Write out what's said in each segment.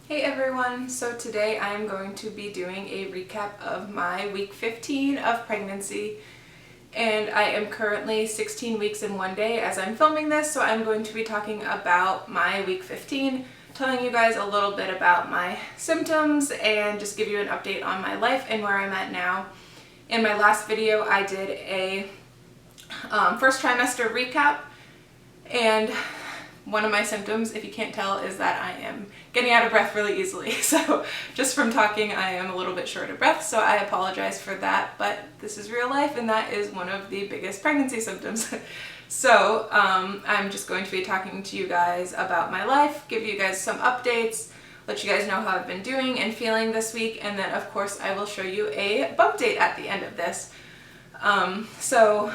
Hey everyone, so today I'm going to be doing a recap of my week 15 of pregnancy, and I am currently 16 weeks and 1 day as I'm filming this, so I'm going to be talking about my week 15, telling you guys a little bit about my symptoms and just give you an update on my life and where I'm at now. In my last video I did a first trimester recap, and one of my symptoms, if you can't tell, is that I am getting out of breath really easily. So just from talking, I am a little bit short of breath, so I apologize for that, but this is real life and that is one of the biggest pregnancy symptoms. So I'm just going to be talking to you guys about my life, give you guys some updates, let you guys know how I've been doing and feeling this week, and then of course I will show you a bump date at the end of this. So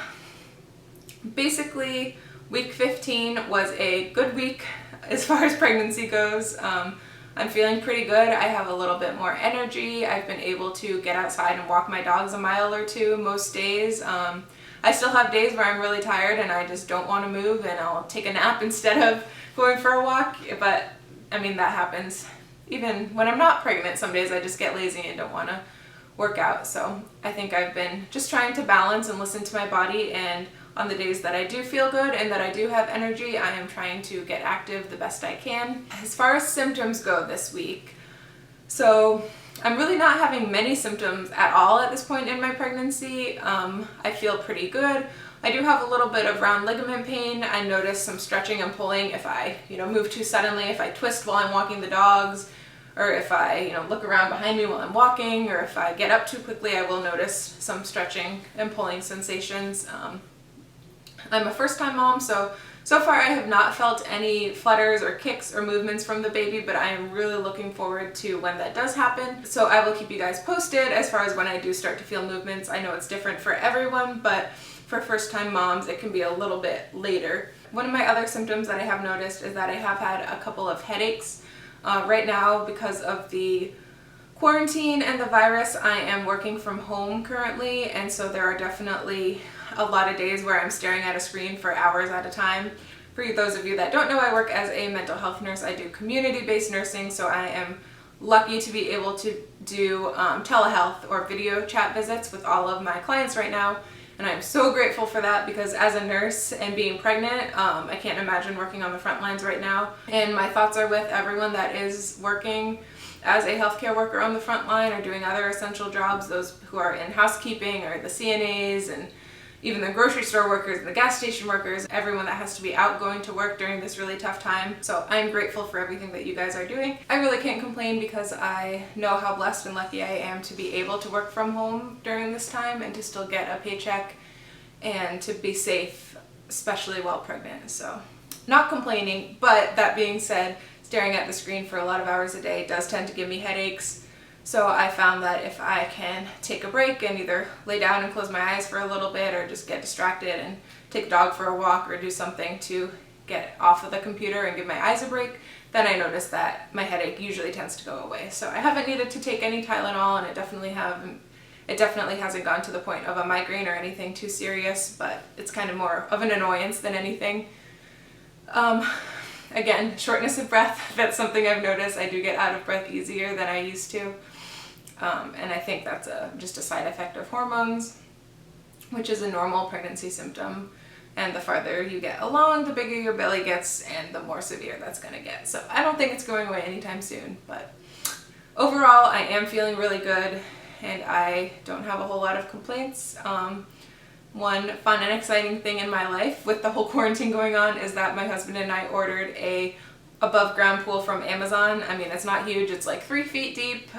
basically, week 15 was a good week as far as pregnancy goes. I'm feeling pretty good. I have a little bit more energy. I've been able to get outside and walk my dogs a mile or two most days. I still have days where I'm really tired and I just don't want to move and I'll take a nap instead of going for a walk, but I mean that happens even when I'm not pregnant. Some days I just get lazy and don't want to work out. So I think I've been just trying to balance and listen to my body, and on the days that I do feel good and that I do have energy, I am trying to get active the best I can. As far as symptoms go this week, so I'm really not having many symptoms at all at this point in my pregnancy. I feel pretty good. I do have a little bit of round ligament pain. I notice some stretching and pulling if I, move too suddenly, if I twist while I'm walking the dogs, or if I, look around behind me while I'm walking, or if I get up too quickly, I will notice some stretching and pulling sensations. I'm a first-time mom, so far I have not felt any flutters or kicks or movements from the baby, but I am really looking forward to when that does happen. So I will keep you guys posted as far as when I do start to feel movements. I know it's different for everyone, but for first-time moms it can be a little bit later. One of my other symptoms that I have noticed is that I have had a couple of headaches. Right now, because of the quarantine and the virus, I am working from home currently, and so there are definitely a lot of days where I'm staring at a screen for hours at a time. For those of you that don't know, I work as a mental health nurse. I do community-based nursing, so I am lucky to be able to do telehealth or video chat visits with all of my clients right now, and I'm so grateful for that because as a nurse and being pregnant, I can't imagine working on the front lines right now. And my thoughts are with everyone that is working as a healthcare worker on the front line or doing other essential jobs, those who are in housekeeping or the CNAs and even the grocery store workers and the gas station workers, everyone that has to be out going to work during this really tough time. So I'm grateful for everything that you guys are doing. I really can't complain because I know how blessed and lucky I am to be able to work from home during this time and to still get a paycheck and to be safe, especially while pregnant. So not complaining, but that being said, staring at the screen for a lot of hours a day does tend to give me headaches. So I found that if I can take a break and either lay down and close my eyes for a little bit or just get distracted and take the dog for a walk or do something to get off of the computer and give my eyes a break, then I notice that my headache usually tends to go away. So I haven't needed to take any Tylenol, and it definitely hasn't gone to the point of a migraine or anything too serious, but it's kind of more of an annoyance than anything. Again, shortness of breath, that's something I've noticed. I do get out of breath easier than I used to. And I think that's just a side effect of hormones, which is a normal pregnancy symptom. And the farther you get along, the bigger your belly gets and the more severe that's going to get. So I don't think it's going away anytime soon, but overall I am feeling really good and I don't have a whole lot of complaints. One fun and exciting thing in my life with the whole quarantine going on is that my husband and I ordered a above ground pool from Amazon. I mean, it's not huge, it's like 3 feet deep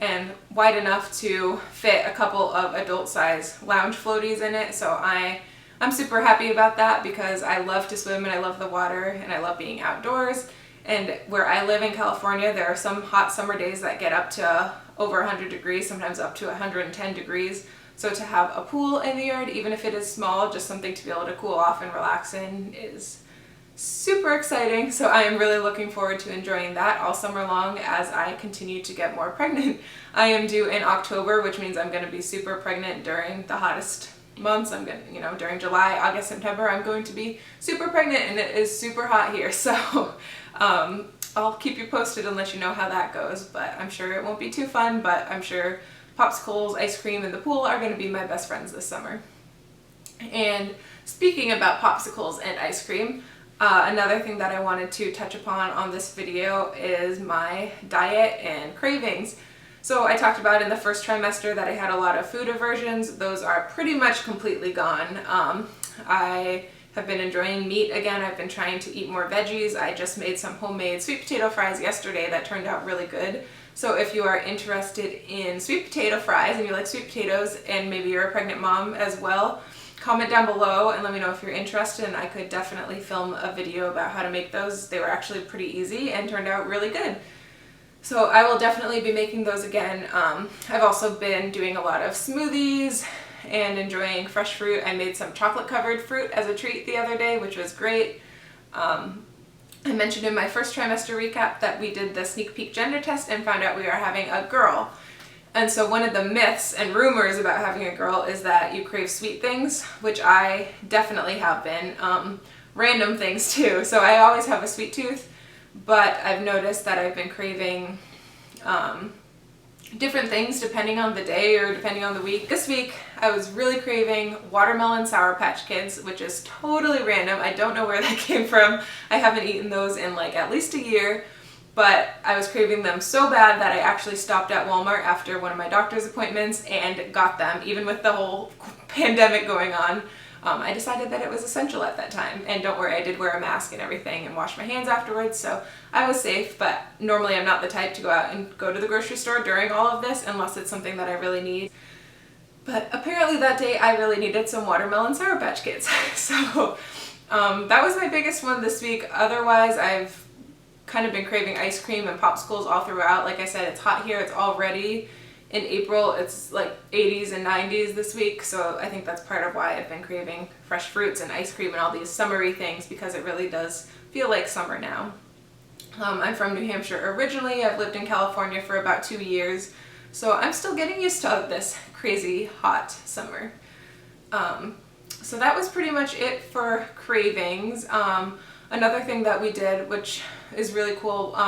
and wide enough to fit a couple of adult size lounge floaties in it. So I'm super happy about that because I love to swim and I love the water and I love being outdoors. And where I live in California, there are some hot summer days that get up to over 100 degrees, sometimes up to 110 degrees. So to have a pool in the yard, even if it is small, just something to be able to cool off and relax in, is super exciting. So I am really looking forward to enjoying that all summer long as I continue to get more pregnant. I am due in October, which means I'm going to be super pregnant during the hottest months. I'm going to, during July, August, September, I'm going to be super pregnant and it is super hot here. So I'll keep you posted and let you know how that goes, but I'm sure it won't be too fun, but I'm sure popsicles, ice cream, and the pool are going to be my best friends this summer. And speaking about popsicles and ice cream, another thing that I wanted to touch upon on this video is my diet and cravings. So I talked about in the first trimester that I had a lot of food aversions. Those are pretty much completely gone. I have been enjoying meat again. I've been trying to eat more veggies. I just made some homemade sweet potato fries yesterday that turned out really good. So if you are interested in sweet potato fries and you like sweet potatoes and maybe you're a pregnant mom as well, comment down below and let me know if you're interested, and I could definitely film a video about how to make those. They were actually pretty easy and turned out really good. So I will definitely be making those again. I've also been doing a lot of smoothies and enjoying fresh fruit. I made some chocolate covered fruit as a treat the other day, which was great. I mentioned in my first trimester recap that we did the sneak peek gender test and found out we are having a girl. And so one of the myths and rumors about having a girl is that you crave sweet things, which I definitely have been. Random things too. So I always have a sweet tooth, but I've noticed that I've been craving different things depending on the day or depending on the week. This week I was really craving watermelon Sour Patch Kids, which is totally random. I don't know where that came from. I haven't eaten those in like at least a year, but I was craving them so bad that I actually stopped at Walmart after one of my doctor's appointments and got them, even with the whole pandemic going on. I decided that it was essential at that time, and don't worry, I did wear a mask and everything and wash my hands afterwards, so I was safe. But normally I'm not the type to go out and go to the grocery store during all of this unless it's something that I really need. But apparently that day I really needed some watermelon Sour Patch Kids. So that was my biggest one this week. Otherwise, I've kind of been craving ice cream and popsicles all throughout. Like I said, it's hot here. It's already in April. It's like 80s and 90s this week, so I think that's part of why I've been craving fresh fruits and ice cream and all these summery things, because it really does feel like summer now. I'm from New Hampshire originally. I've lived in California for about 2 years, so I'm still getting used to this crazy hot summer. So that was pretty much it for cravings. Another thing that we did, which is really cool,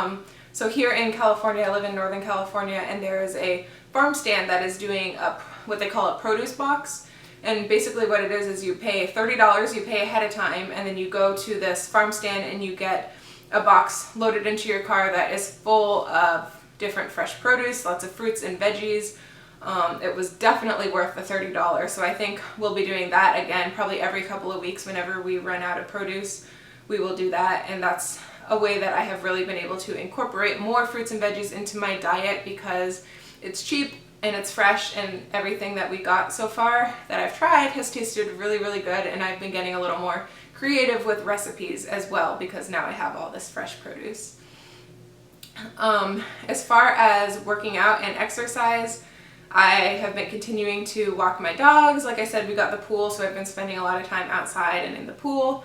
so here in California, I live in Northern California, and there is a farm stand that is doing what they call a produce box. And basically what it is you pay $30, you pay ahead of time, and then you go to this farm stand and you get a box loaded into your car that is full of different fresh produce, lots of fruits and veggies. It was definitely worth the $30, so I think we'll be doing that again probably every couple of weeks. Whenever we run out of produce, we will do that, and that's a way that I have really been able to incorporate more fruits and veggies into my diet, because it's cheap and it's fresh, and everything that we got so far that I've tried has tasted really, really good, and I've been getting a little more creative with recipes as well because now I have all this fresh produce. As far as working out and exercise, I have been continuing to walk my dogs. Like I said, we got the pool, so I've been spending a lot of time outside and in the pool.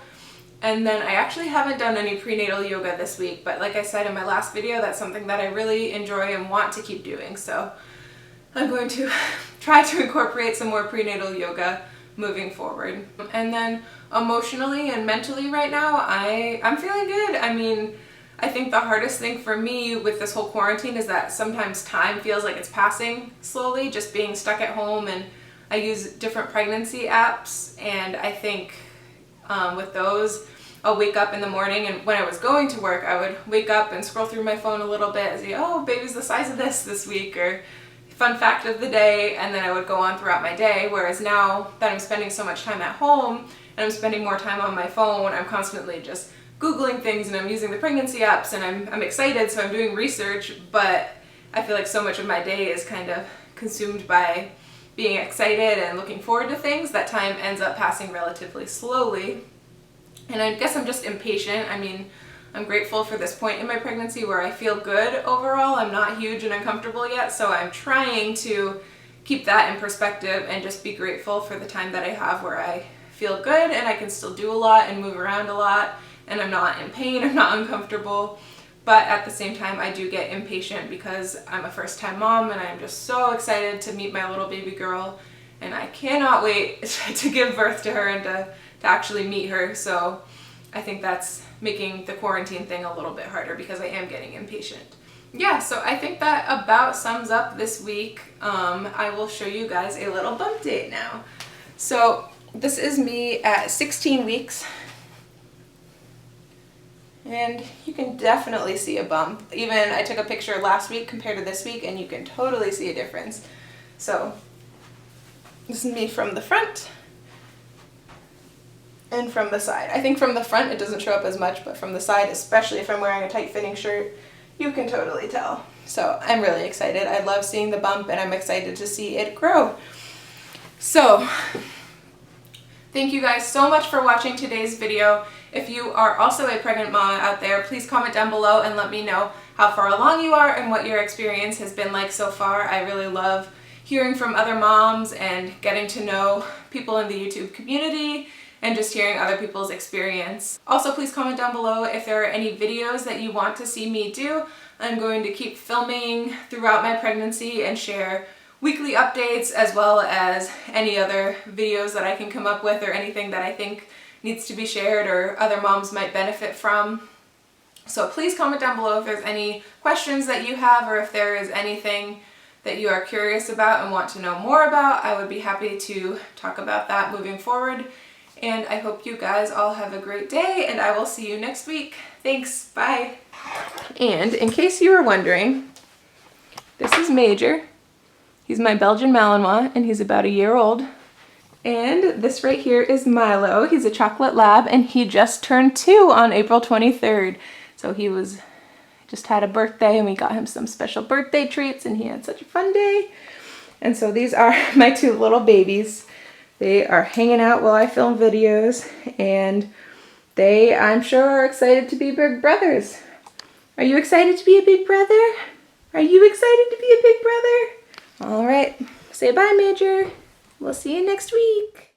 And then I actually haven't done any prenatal yoga this week, but like I said in my last video, that's something that I really enjoy and want to keep doing. So I'm going to try to incorporate some more prenatal yoga moving forward. And then emotionally and mentally right now, I'm feeling good. I mean, I think the hardest thing for me with this whole quarantine is that sometimes time feels like it's passing slowly, just being stuck at home, and I use different pregnancy apps, and I think with those, I'll wake up in the morning, and when I was going to work, I would wake up and scroll through my phone a little bit and say, oh, baby's the size of this week, or fun fact of the day, and then I would go on throughout my day. Whereas now that I'm spending so much time at home and I'm spending more time on my phone, I'm constantly just Googling things, and I'm using the pregnancy apps, and I'm excited, so I'm doing research, but I feel like so much of my day is kind of consumed by being excited and looking forward to things that time ends up passing relatively slowly. And I guess I'm just impatient. I mean, I'm grateful for this point in my pregnancy where I feel good overall. I'm not huge and uncomfortable yet, so I'm trying to keep that in perspective and just be grateful for the time that I have where I feel good and I can still do a lot and move around a lot, and I'm not in pain, I'm not uncomfortable. But at the same time, I do get impatient because I'm a first-time mom and I'm just so excited to meet my little baby girl, and I cannot wait to give birth to her and to actually meet her. So I think that's making the quarantine thing a little bit harder because I am getting impatient. Yeah, so I think that about sums up this week. I will show you guys a little bump date now. So this is me at 16 weeks. And you can definitely see a bump. Even I took a picture last week compared to this week and you can totally see a difference. So this is me from the front and from the side. I think from the front it doesn't show up as much, but from the side, especially if I'm wearing a tight fitting shirt, you can totally tell. So I'm really excited. I love seeing the bump and I'm excited to see it grow. So thank you guys so much for watching today's video. If you are also a pregnant mama out there, please comment down below and let me know how far along you are and what your experience has been like so far. I really love hearing from other moms and getting to know people in the YouTube community and just hearing other people's experience. Also, please comment down below if there are any videos that you want to see me do. I'm going to keep filming throughout my pregnancy and share weekly updates as well as any other videos that I can come up with or anything that I think needs to be shared or other moms might benefit from. So please comment down below if there's any questions that you have or if there is anything that you are curious about and want to know more about. I would be happy to talk about that moving forward. And I hope you guys all have a great day and I will see you next week. Thanks, bye. And in case you were wondering, this is Major. He's my Belgian Malinois and he's about a year old. And this right here is Milo. He's a chocolate lab and he just turned 2 on April 23rd. So he just had a birthday and we got him some special birthday treats and he had such a fun day. And so these are my 2 little babies. They are hanging out while I film videos and they, I'm sure, are excited to be big brothers. Are you excited to be a big brother? Are you excited to be a big brother? All right, say bye, Major. We'll see you next week.